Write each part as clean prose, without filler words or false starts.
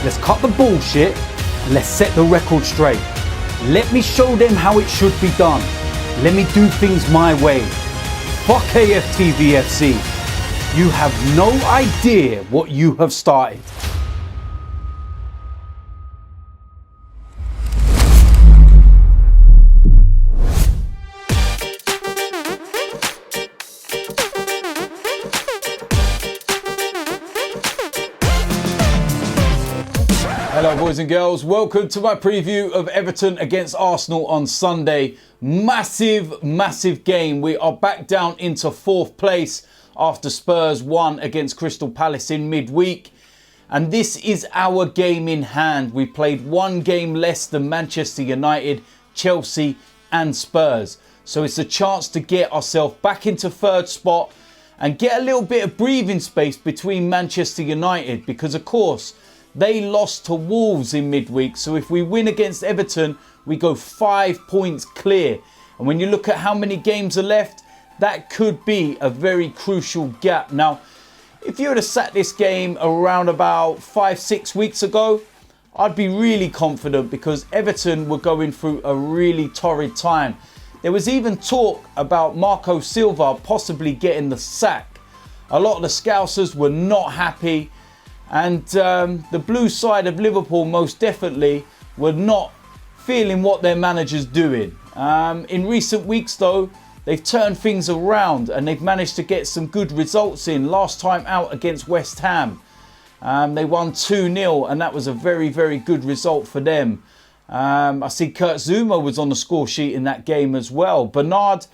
Let's cut the bullshit and let's set the record straight. Let me show them how it should be done. Let me do things my way. Fuck AFTVFC. You have no idea what you have started. Hello boys and girls, welcome to my preview of Everton against Arsenal on Sunday. Massive game. We are back down into 4th place after Spurs won against Crystal Palace in midweek. And this is our game in hand. We played one game less than Manchester United, Chelsea and Spurs. So it's a chance to get ourselves back into 3rd spot and get a little bit of breathing space between Manchester United, because of course they lost to Wolves in midweek. So if we win against Everton, we go 5 points clear. And when you look at how many games are left, that could be a very crucial gap. Now, if you would have sat this game around about 5-6 weeks ago, I'd be really confident, because Everton were going through a really torrid time. There was even talk about Marco Silva possibly getting the sack. A lot of the Scousers were not happy. And the blue side of Liverpool most definitely were not feeling what their manager's doing. In recent weeks though, they've turned things around and they've managed to get some good results in. Last time out against West Ham, they won 2-0 and that was a very good result for them. I see Kurt Zuma was on the score sheet in that game as well. Bernard,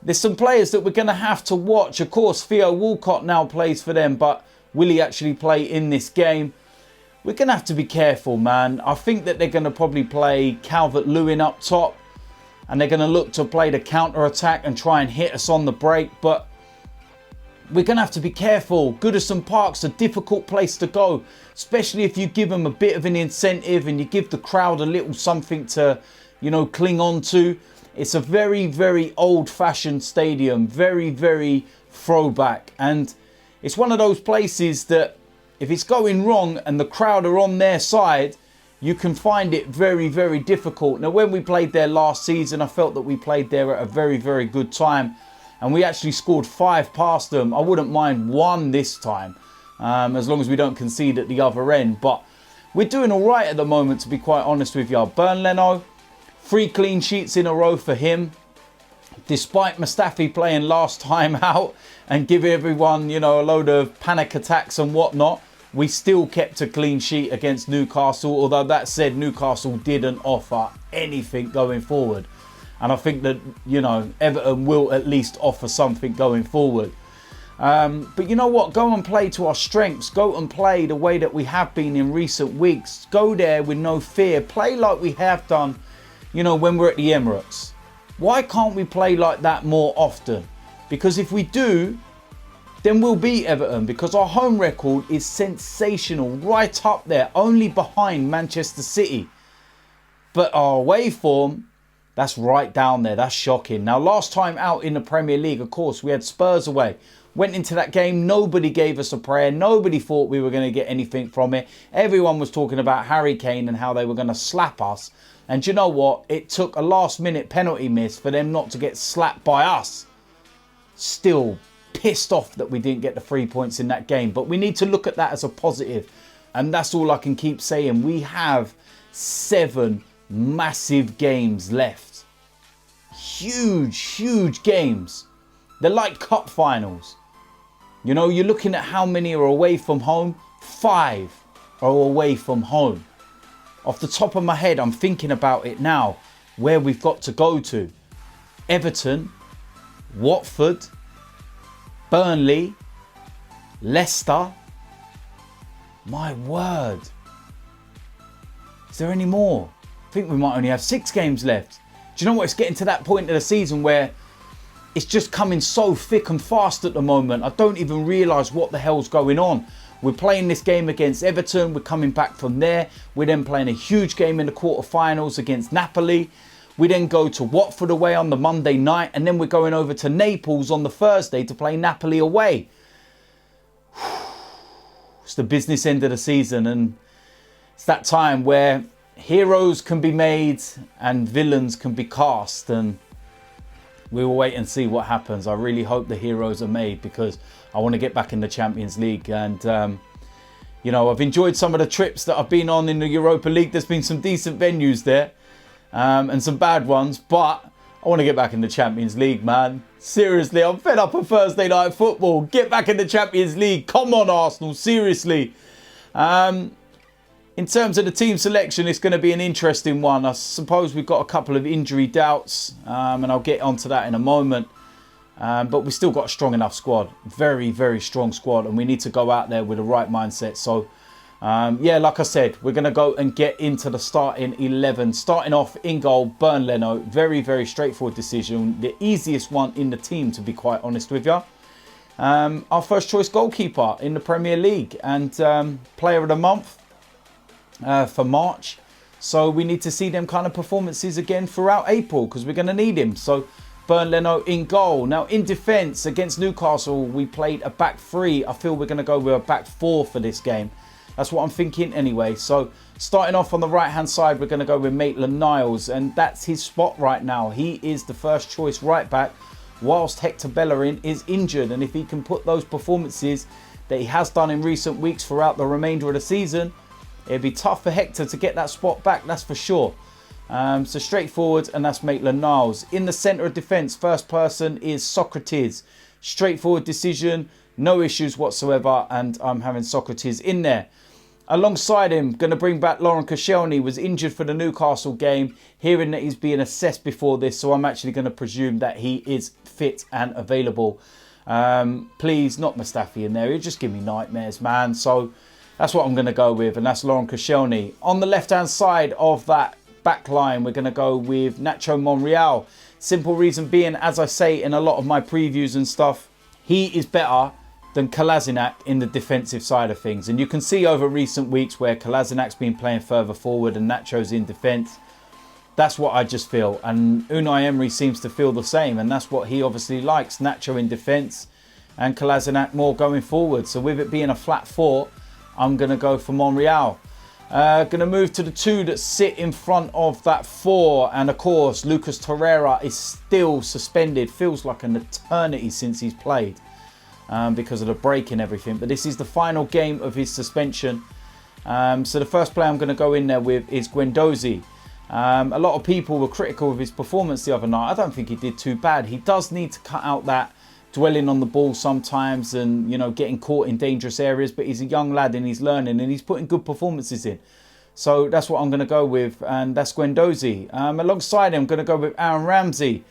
there's some players that we're going to have to watch. Of course, Theo Walcott now plays for them, but will he actually play in this game? We're going to have to be careful, man. I think that they're going to probably play Calvert-Lewin up top. And they're going to look to play the counter-attack and try and hit us on the break. But we're going to have to be careful. Goodison Park's a difficult place to go. Especially if you give them a bit of an incentive and you give the crowd a little something to, cling on to. It's a very old-fashioned stadium. Very throwback. And it's one of those places that if it's going wrong and the crowd are on their side, you can find it very difficult. Now, when we played there last season, I felt that we played there at a very good time. And we actually scored 5 past them. I wouldn't mind 1 this time, as long as we don't concede at the other end. But we're doing all right at the moment, to be quite honest with you. Leno, 3 clean sheets in a row for him. Despite Mustafi playing last time out and giving everyone, a load of panic attacks and whatnot, we still kept a clean sheet against Newcastle. Although that said, Newcastle didn't offer anything going forward. And I think that, Everton will at least offer something going forward. But you know what? Go and play to our strengths. Go and play the way that we have been in recent weeks. Go there with no fear. Play like we have done, when we're at the Emirates. Why can't we play like that more often? Because if we do, then we'll beat Everton, because our home record is sensational, right up there, only behind Manchester City. But our away form, that's right down there. That's shocking. Now, last time out in the Premier League, of course, we had Spurs away. Went into that game, nobody gave us a prayer. Nobody thought we were going to get anything from it. Everyone was talking about Harry Kane and how they were going to slap us. And you know what? It took a last-minute penalty miss for them not to get slapped by us. Still pissed off that we didn't get the 3 points in that game. But we need to look at that as a positive. And that's all I can keep saying. We have 7 massive games left. Huge games. They're like cup finals. You're looking at how many are away from home. 5 are away from home. Off the top of my head, I'm thinking about it now, where we've got to go to. Everton, Watford, Burnley, Leicester. My word. Is there any more? I think we might only have 6 games left. Do you know what? It's getting to that point of the season where it's just coming so thick and fast at the moment. I don't even realise what the hell's going on. We're playing this game against Everton. We're coming back from there. We're then playing a huge game in the quarterfinals against Napoli. We then go to Watford away on the Monday night. And then we're going over to Naples on the Thursday to play Napoli away. It's the business end of the season. And it's that time where heroes can be made and villains can be cast, and we will wait and see what happens. I really hope the heroes are made because I want to get back in the Champions League. And you know, I've enjoyed some of the trips that I've been on in the Europa League. There's been some decent venues there and some bad ones, but I want to get back in the Champions League, man. Seriously, I'm fed up of Thursday night football. Get back in the Champions League. Come on, Arsenal. Seriously. In terms of the team selection, it's going to be an interesting one. I suppose we've got a couple of injury doubts, and I'll get onto that in a moment. But we've still got a strong enough squad. Very, very strong squad. And we need to go out there with the right mindset. So, yeah, like I said, we're going to go and get into the starting 11. Starting off in goal, Burn Leno. Very, very straightforward decision. The easiest one in the team, to be quite honest with you. Our first choice goalkeeper in the Premier League. And player of the month for March. So we need to see them kind of performances again throughout April because we're going to need him. So Burn Leno in goal. Now in defence against Newcastle, we played a back three. I feel we're going to go with a back four for this game. That's what I'm thinking anyway. So starting off on the right hand side, we're going to go with Maitland-Niles, and that's his spot right now. He is the first choice right back whilst Hector Bellerin is injured. And if he can put those performances that he has done in recent weeks throughout the remainder of the season, it'd be tough for Hector to get that spot back, that's for sure. So straightforward, and that's Maitland-Niles. In the centre of defence, first person is Sokratis. Straightforward decision, no issues whatsoever, and I'm having Sokratis in there. Alongside him, going to bring back Koscielny, was injured for the Newcastle game. Hearing that he's being assessed before this, so I'm actually going to presume that he is fit and available. Please, not Mustafi in there. He'll just give me nightmares, man. So that's what I'm going to go with, and that's Koscielny. On the left-hand side of that back line, we're going to go with Nacho Monreal. Simple reason being, as I say in a lot of my previews and stuff, he is better than Kolasinac in the defensive side of things. And you can see over recent weeks where Kolasinac's been playing further forward and Nacho's in defence. That's what I just feel. And Unai Emery seems to feel the same. And that's what he obviously likes. Nacho in defence and Kolasinac more going forward. So with it being a flat four, I'm going to go for Monreal. Going to move to the two that sit in front of that four. And of course, Lucas Torreira is still suspended. Feels like an eternity since he's played because of the break and everything. But this is the final game of his suspension. So the first player I'm going to go in there with is Guendouzi. A lot of people were critical of his performance the other night. I don't think he did too bad. He does need to cut out that dwelling on the ball sometimes and, you know, getting caught in dangerous areas. But he's a young lad and he's learning and he's putting good performances in. So that's what I'm going to go with. And that's Guendouzi. Alongside him, I'm going to go with Aaron Ramsey.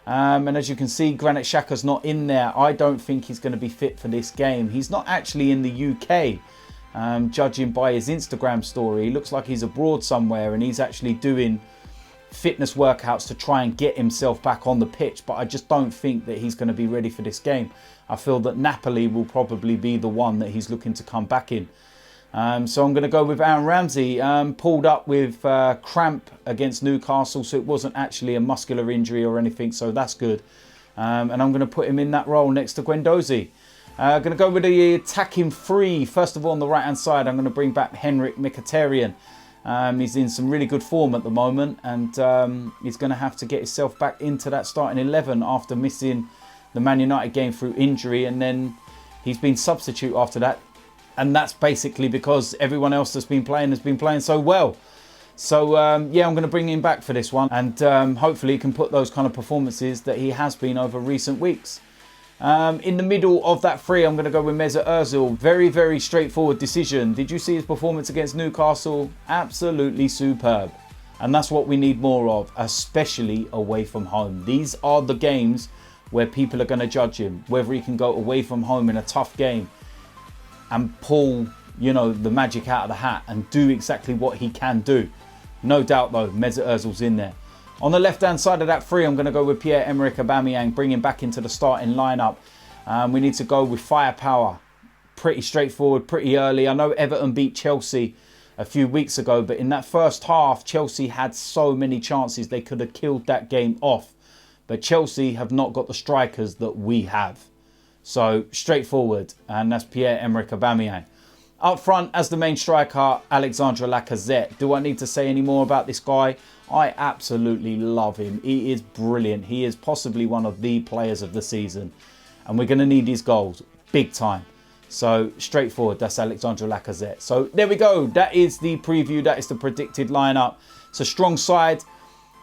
And as you can see, Granit Xhaka's not in there. I don't think he's going to be fit for this game. He's not actually in the UK, judging by his Instagram story. He looks like he's abroad somewhere and he's actually doing fitness workouts to try and get himself back on the pitch, but I just don't think that he's going to be ready for this game. I feel that Napoli will probably be the one that he's looking to come back in. So I'm going to go with Aaron Ramsey. Pulled up with cramp against Newcastle, so it wasn't actually a muscular injury or anything, so that's good. And I'm going to put him in that role next to Guendouzi. Going to go with the attacking three. First of all, on the right-hand side, I'm going to bring back Henrik Mkhitaryan. He's in some really good form at the moment, and he's going to have to get himself back into that starting 11 after missing the Man United game through injury, and then he's been substitute after that. And that's basically because everyone else that's been playing has been playing so well. So, yeah, I'm going to bring him back for this one, and hopefully he can put those kind of performances that he has been over recent weeks. In the middle of that three, I'm going to go with Mesut Ozil. Very, very straightforward decision. Did you see his performance against Newcastle? Absolutely superb. And that's what we need more of, especially away from home. These are the games where people are going to judge him. Whether he can go away from home in a tough game and pull, you know, the magic out of the hat and do exactly what he can do. No doubt, though, Mesut Ozil's in there. On the left-hand side of that three, I'm going to go with Pierre-Emerick Aubameyang, bring him back into the starting lineup. We need to go with firepower. Pretty straightforward, pretty early. I know Everton beat Chelsea a few weeks ago, but in that first half, Chelsea had so many chances they could have killed that game off. But Chelsea have not got the strikers that we have. So, straightforward, and that's Pierre-Emerick Aubameyang. Up front as the main striker, Alexandre Lacazette. Do I need to say any more about this guy? I absolutely love him. He is brilliant. He is possibly one of the players of the season. And we're going to need his goals big time. So straightforward, that's Alexandre Lacazette. So there we go. That is the preview. That is the predicted lineup. It's a strong side.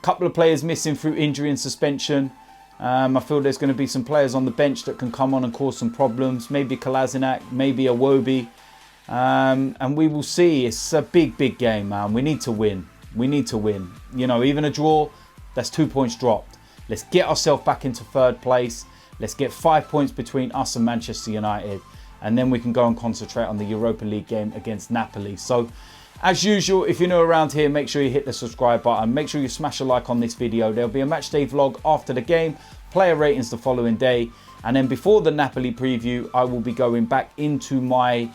Couple of players missing through injury and suspension. I feel there's going to be some players on the bench that can come on and cause some problems. Maybe Kolasinac, maybe Iwobi. And we will see. It's a big, big game, man. We need to win. We need to win. You know, even a draw, that's 2 points dropped. Let's get ourselves back into third place. Let's get 5 points between us and Manchester United. And then we can go and concentrate on the Europa League game against Napoli. So, as usual, if you're new around here, make sure you hit the subscribe button. Make sure you smash a like on this video. There'll be a matchday vlog after the game. Player ratings the following day. And then before the Napoli preview, I will be going back into my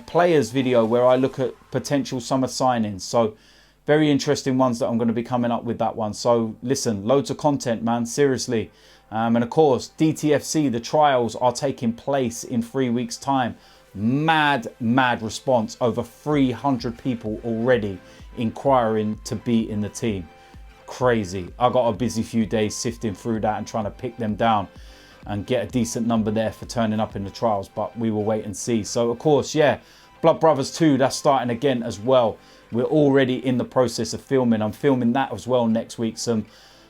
players video where I look at potential summer signings. So, very interesting ones that I'm going to be coming up with that one. So listen, loads of content, man, seriously. And of course, DTFC, the trials are taking place in 3 weeks' time. Mad response. Over 300 people already inquiring to be in the team. Crazy. I got a busy few days sifting through that and trying to pick them down and get a decent number there for turning up in the trials. But we will wait and see. So of course, yeah, Blood Brothers 2, that's starting again as well. We're already in the process of filming. I'm filming that as well next week. Some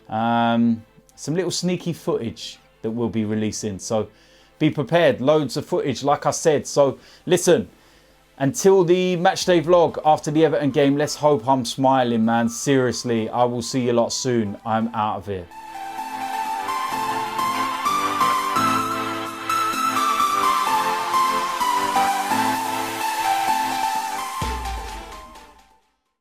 little sneaky footage that we'll be releasing. So be prepared. Loads of footage, like I said. So listen, until the matchday vlog after the Everton game, let's hope I'm smiling, man. Seriously, I will see you lot soon. I'm out of here.